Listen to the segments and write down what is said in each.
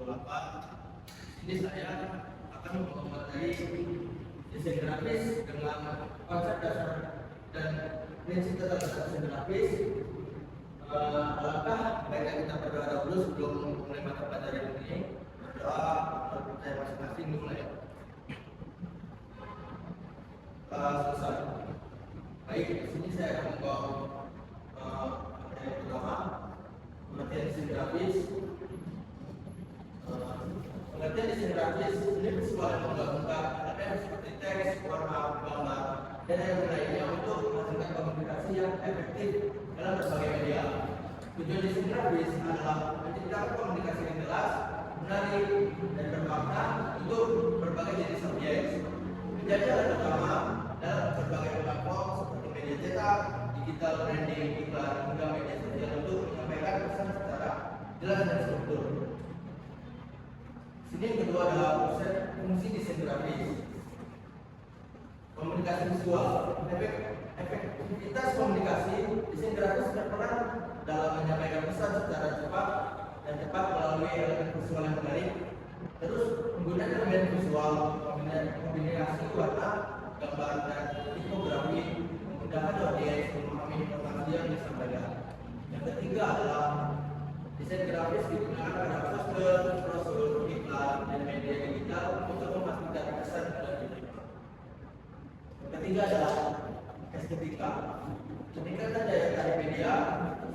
2008. Ini saya akan mengomentari desain grafis dengan konsep dasar dan prinsip dasar desain grafis. Alangkah baiknya kita berdoa dahulu sebelum mulai mata pelajaran ini. Berdoa saya masing-masing mulai. Selesai. Baik, di sini saya akan membawa materi pertama, pengertian desain grafis. Pengertian desain grafis ini bersifat menggabungkan elemen seperti teks, warna, gambar, dan yang lainnya untuk menghasilkan komunikasi yang efektif dalam berbagai media. Tujuan desain grafis adalah menciptakan komunikasi yang jelas, menarik, dan bermakna untuk berbagai jenis objek. Penjajaran utama dalam berbagai platform seperti media cetak, digital, branding, iklan, hingga media sosial untuk menyampaikan pesan secara jelas dan struktur. Sini yang kedua adalah konsep fungsi desain grafis. Komunikasi visual, efektivitas komunikasi desain grafis berperan dalam menyampaikan pesan secara cepat melalui elemen visual yang menarik. Terus menggunakan elemen visual, kombinasi warna, gambar, dan tipografi memudahkan audiens memahami informasi yang disampaikan. Yang ketiga adalah desain grafis digunakan pada poster, brosur, iklan, dan media digital untuk memastikan kesan dan diterima. Yang ketiga adalah estetika. Peningkatan daya tarik media,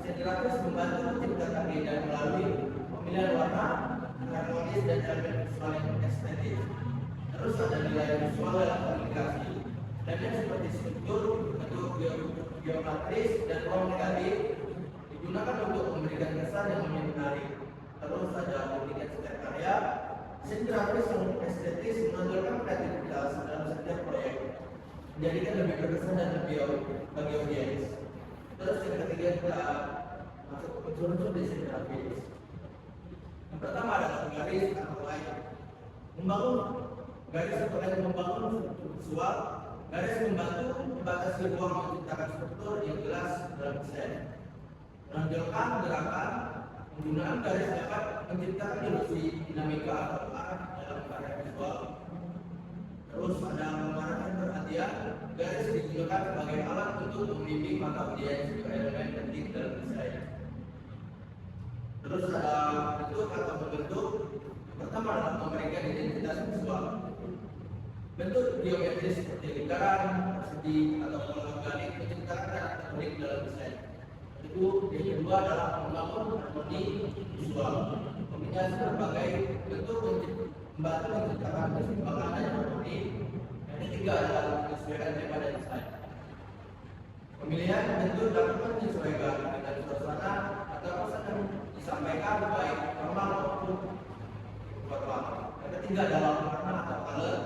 desain grafis membantu menciptakan keindahan melalui pemilihan warna, harmonis, dan elemen visual yang estetis. Terus ada nilai visual dalam komunikasi. Elemen seperti struktur, bentuk geometris, dan ruang negatif digunakan untuk memberikan kesan yang menarik. Terus ada komunikasi setiap karya. Desain grafis yang estetis menonjolkan kreativitas dalam setiap proyek, menjadikan lebih berkesan dan lebih bagi audiens. Terus yang ketiga kita masuk ke unsur-unsur desain grafis. Yang pertama adalah garis atau line. Membangun garis atau line membangun visual. Garis membantu membatasi ruang menciptakan struktur yang jelas dalam desain. Menonjolkan gerakan, penggunaan garis dapat menciptakan ilusi dinamika atau arah dalam karya visual. Terus ada mengarahkan perhatian. Garis digunakan sebagai alat untuk membimbing mata audiens ke elemen penting dalam desain. Terus ada bentuk atau bentuk. Pertama adalah memberikan identitas visual. Bentuk geometris seperti lingkaran, persegi, atau pola organik menciptakan karakter unik dalam desain. Yang kedua adalah membangun harmoni visual. Kombinasi berbagai bentuk membantu menciptakan keseimbangan dan harmoni. Yang ketiga adalah menyesuaikan tema dan desain. Pemilihan bentuk dapat menyesuaikan dengan suasana atau pesan yang disampaikan baik formal maupun virtual. Yang ketiga adalah warna atau color,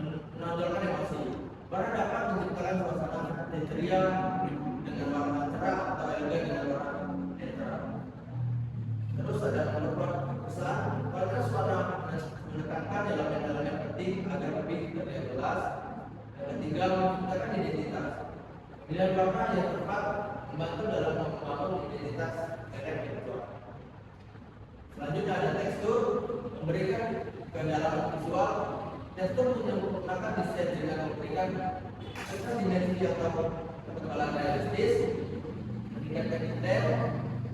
menonjolkan emosi. Warna dapat menciptakan suasana seperti ceria dengan warna cerah atau elegan dengan warna netral. Terus ada menurut pesan, kualitas warna menekankan elemen-elemen penting agar lebih terlihat jelas. Yang ketiga menciptakan identitas. Pilihan warna yang tepat membantu dalam membangun identitas elemen visual. Selanjutnya ada tekstur, memberikan kedalaman visual. Tekstur menyempurnakan desain dengan memberikan serta dimensi atau ketebalan realistis, meningkatkan detail.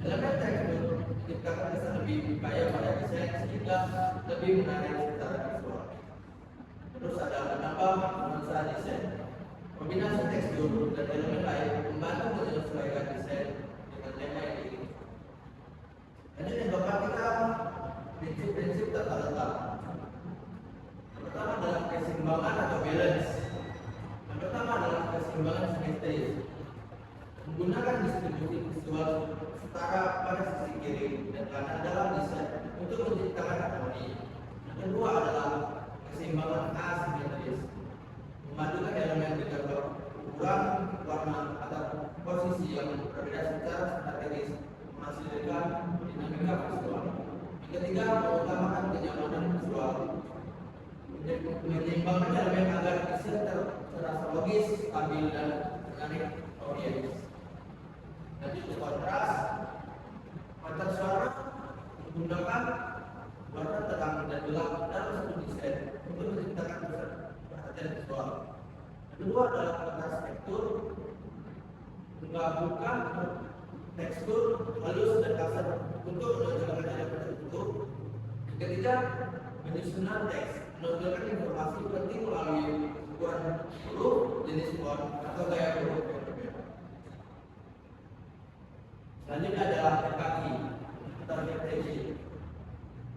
Elemen tekstur menciptakan kesan lebih kaya pada desain sehingga lebih menarik secara visual. Terus ada menambah nuansa desain. Kombinasi tekstur dan elemen lain membantu menyesuaikan desain dengan tema yang diinginkan. Lanjut yang keempat kita prinsip-prinsip tata letak. Pertama adalah keseimbangan atau balance. Yang pertama adalah keseimbangan simetris. Menggunakan distribusi visual setara pada sisi kiri dan kanan dalam desain untuk menciptakan harmoni. Yang kedua adalah keseimbangan asimetris. Memadukan elemen dengan ukuran, warna, atau posisi yang berbeda secara strategis menghasilkan dinamika visual. Yang ketiga, mengutamakan kenyamanan visual. Menyeimbangkan elemen agar desain terasa logis, stabil, dan menarik audiens. Lanjut ke kontras. Kontras suara menggunakan warna terang dan gelap dalam satu desain untuk menciptakan pusat perhatian visual. Kedua adalah arsitektur, menggabungkan tekstur halus dan kasar untuk menunjukkan data tertentu. Ketiga, penyusunan teks menunjukkan informasi penting melalui ukuran huruf, jenis font, atau gaya huruf yang berbeda. Selanjutnya adalah kaki atau vertex.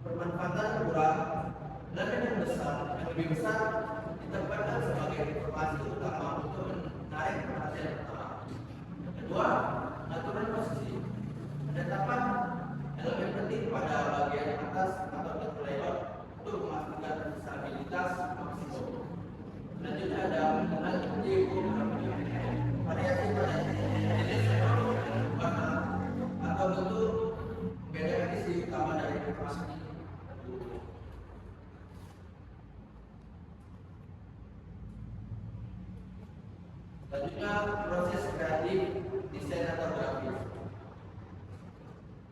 Permanfaatan kurang dan yang besar, yang lebih besar ditempatkan sebagai informasi utama untuk menarik perhatian pertama. Kedua, aturan posisi. Penetapan elemen penting pada bagian atas atau layout untuk memastikan stabilitas maksimum. Selanjutnya ada penggunaan variasi pada jenis warna atau bentuk membedakan isi utama dari informasi. Selanjutnya proses kreatif desain atau grafis.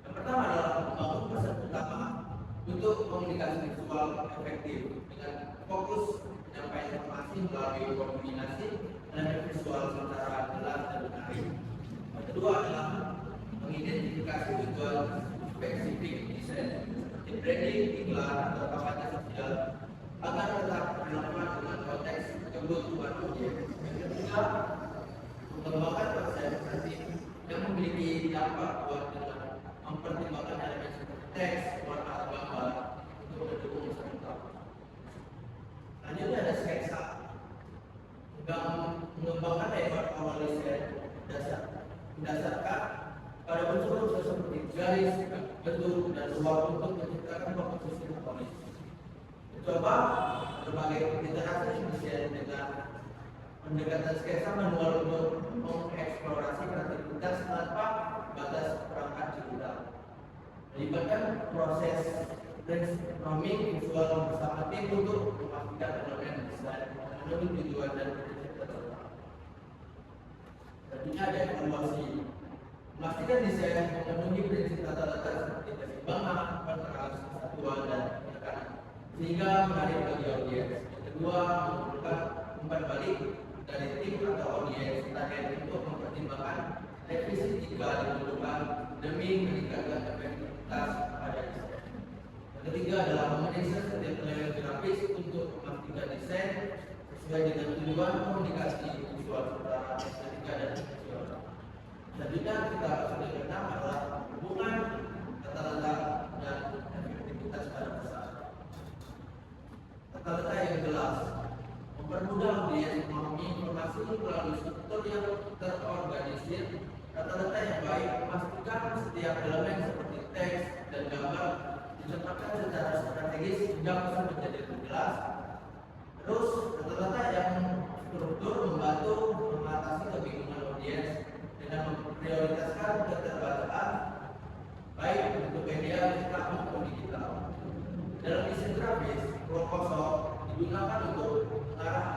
Yang pertama adalah membangun pesan utama untuk komunikasi visual efektif dengan fokus menyampaikan informasi melalui kombinasi elemen visual secara jelas dan menarik. Yang kedua adalah mengidentifikasi tujuan spesifik desain seperti branding, iklan, atau kampanye sosial agar tetap relevan dengan konteks kebutuhan objek. Yang ketiga, mengembangkan konsep kreatif yang memiliki dampak kuat dengan mempertimbangkan elemen seperti teks, warna, atau gambar untuk mendukung pesan utama. Selanjutnya ada sketsa, mengembangkan layout awal desain berdasarkan pada unsur-unsur seperti garis, bentuk, dan ruang untuk menciptakan komposisi harmonis. Coba berbagai literasi desain dengan pendekatan sketsa manual untuk mengeksplorasi kreativitas tanpa batas perangkat digital. Melibatkan proses brainstorming visual bersama tim untuk memastikan elemen desain memenuhi tujuan dan prinsip tertentu. Selanjutnya ada evaluasi. Memastikan desain memenuhi prinsip tata letak seperti keseimbangan, kontras, kesatuan, dan penekanan sehingga menarik bagi audiens. Yang kedua, memerlukan umpan balik dari tim atau audiens target untuk mempertimbangkan revisi jika diperlukan demi meningkatkan efektivitas pada desain. Yang ketiga adalah memeriksa setiap elemen grafis untuk memastikan desain sesuai dengan tujuan komunikasi visual serta estetika dan visual. Selanjutnya kita sudah keenam adalah hubungan tata letak dan efektivitas pada pesan. Tata letak yang jelas mempermudah audiens memahami informasi melalui struktur yang terorganisir. Tata letak yang baik memastikan setiap elemen seperti teks dan gambar ditempatkan secara strategis hingga pesan menjadi lebih jelas. Terus tata letak yang struktur membantu mengatasi kebingungan audiens dengan memprioritaskan keterbatasan baik untuk media cetak maupun digital. Dalam desain grafis, ruang kosong digunakan untuk mengarah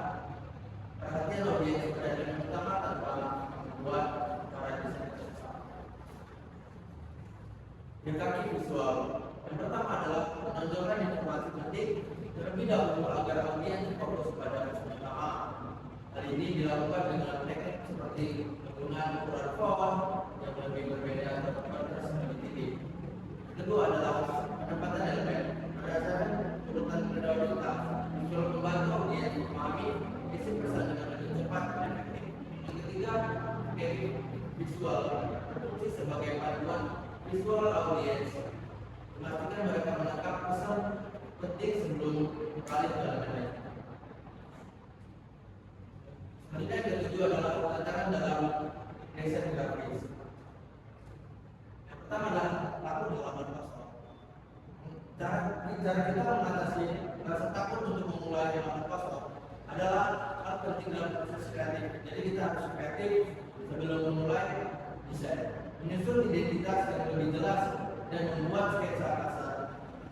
perhatian audiens pada elemen utama tanpa membuat para desain tersesat. Yang kaki visual. Yang pertama adalah menonjolkan informasi penting terlebih dahulu agar audiens fokus pada pesan utama. Hal ini dilakukan dengan teknik seperti penggunaan ukuran font yang lebih berbeda atau kontras lebih tinggi. Kedua adalah penempatan elemen berdasarkan urutan prioritas. Visual membantu audiens memahami isi pesan dengan lebih cepat dan efektif. Yang ketiga, edit visual berfungsi sebagai panduan visual audiens, memastikan mereka menangkap pesan penting sebelum beralih ke elemen lain. Selanjutnya yang ketujuh adalah tantangan dalam desain grafis. Yang pertama adalah takut halaman kosong. Cara kita mengatasi rasa takut untuk memulai halaman kosong adalah hal penting dalam proses kreatif. Jadi kita harus kreatif sebelum memulai desain. Menyusun identitas yang lebih jelas dan membuat sketsa kasar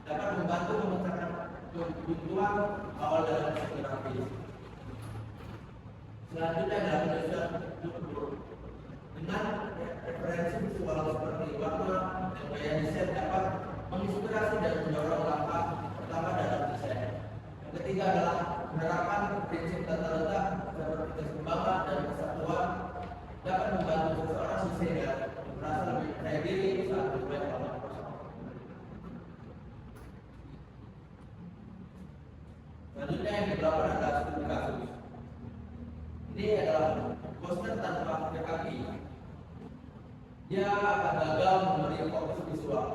dapat membantu memecahkan kebuntuan awal dalam desain grafis. Selanjutnya adalah penyusunan struktur. Dengan referensi visual seperti warna dan gaya desain dapat menginspirasi dan mendorong langkah Yang ketiga adalah penerapan prinsip tata letak seperti keseimbangan dan kesatuan dapat membantu seseorang sehingga merasa lebih percaya diri saat berbuat hal. Selanjutnya yang ke-8 adalah studi kasus. Ini adalah poster tanpa kaki. Dia akan gagal memberi fokus visual.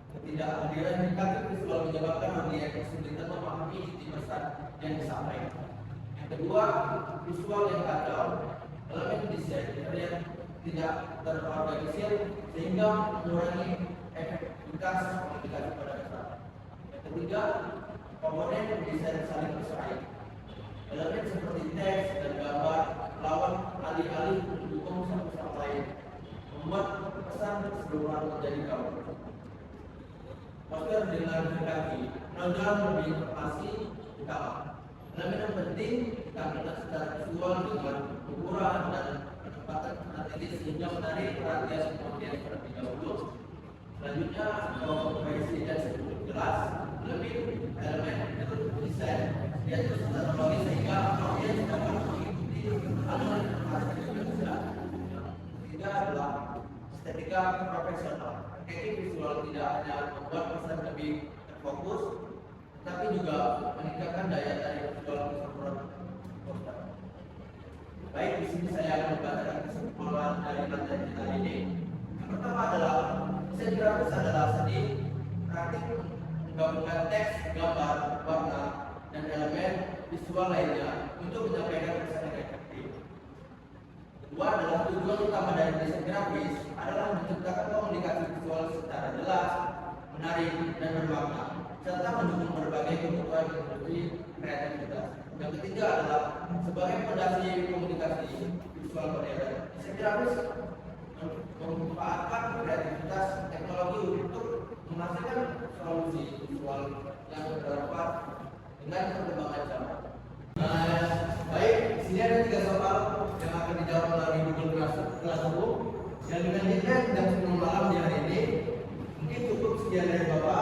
Ketidakhadiran indikatif visual menyebabkan audiens kesulitan memahami inti pesan yang disampaikan. Yang kedua, visual yang kacau. Elemen desain terlihat tidak terorganisir sehingga mengurangi efektivitas komunikasi pada pesan. Yang ketiga, komponen desain saling bersaing. Elemen seperti teks dan gambar lawan alih-alih mendukung satu sama lain, membuat pesan sebelum menjadi gaul. Poster dengan kaki, program lebih informasi utama. Elemen yang penting ditampilkan secara visual dengan ukuran dan penempatan strategis sehingga menarik perhatian audiens terlebih dahulu. Selanjutnya, kompresi dan struktur jelas, lebih elemen desain yaitu secara logis sehingga audiens dapat mengikuti alur informasi yang jelas. Ketiga adalah estetika profesional. Teknik visual tidak hanya membuat pesan lebih terfokus, tetapi juga meningkatkan daya tarik visual keseluruhan poster. Baik, di sini saya akan membacakan kesimpulan dari materi kita ini. Yang pertama adalah desain grafis adalah seni praktik menggabungkan teks, gambar, warna, dan elemen visual lainnya untuk menyampaikan pesan yang efektif. Kedua adalah tujuan utama dari desain grafis adalah menciptakan komunikasi visual secara jelas, menarik, dan bermakna, serta mendukung berbagai kebutuhan industri kreativitas. Yang ketiga adalah sebagai fondasi komunikasi visual modern, desain grafis memanfaatkan kreativitas teknologi untuk menghasilkan solusi visual yang bermanfaat dengan perkembangan zaman. Baik, di sini ada 3 soal yang akan dijawab melalui Google Classroom. Dan dengan ini jam 10 malam di hari ini, mungkin cukup sekian dari Bapak.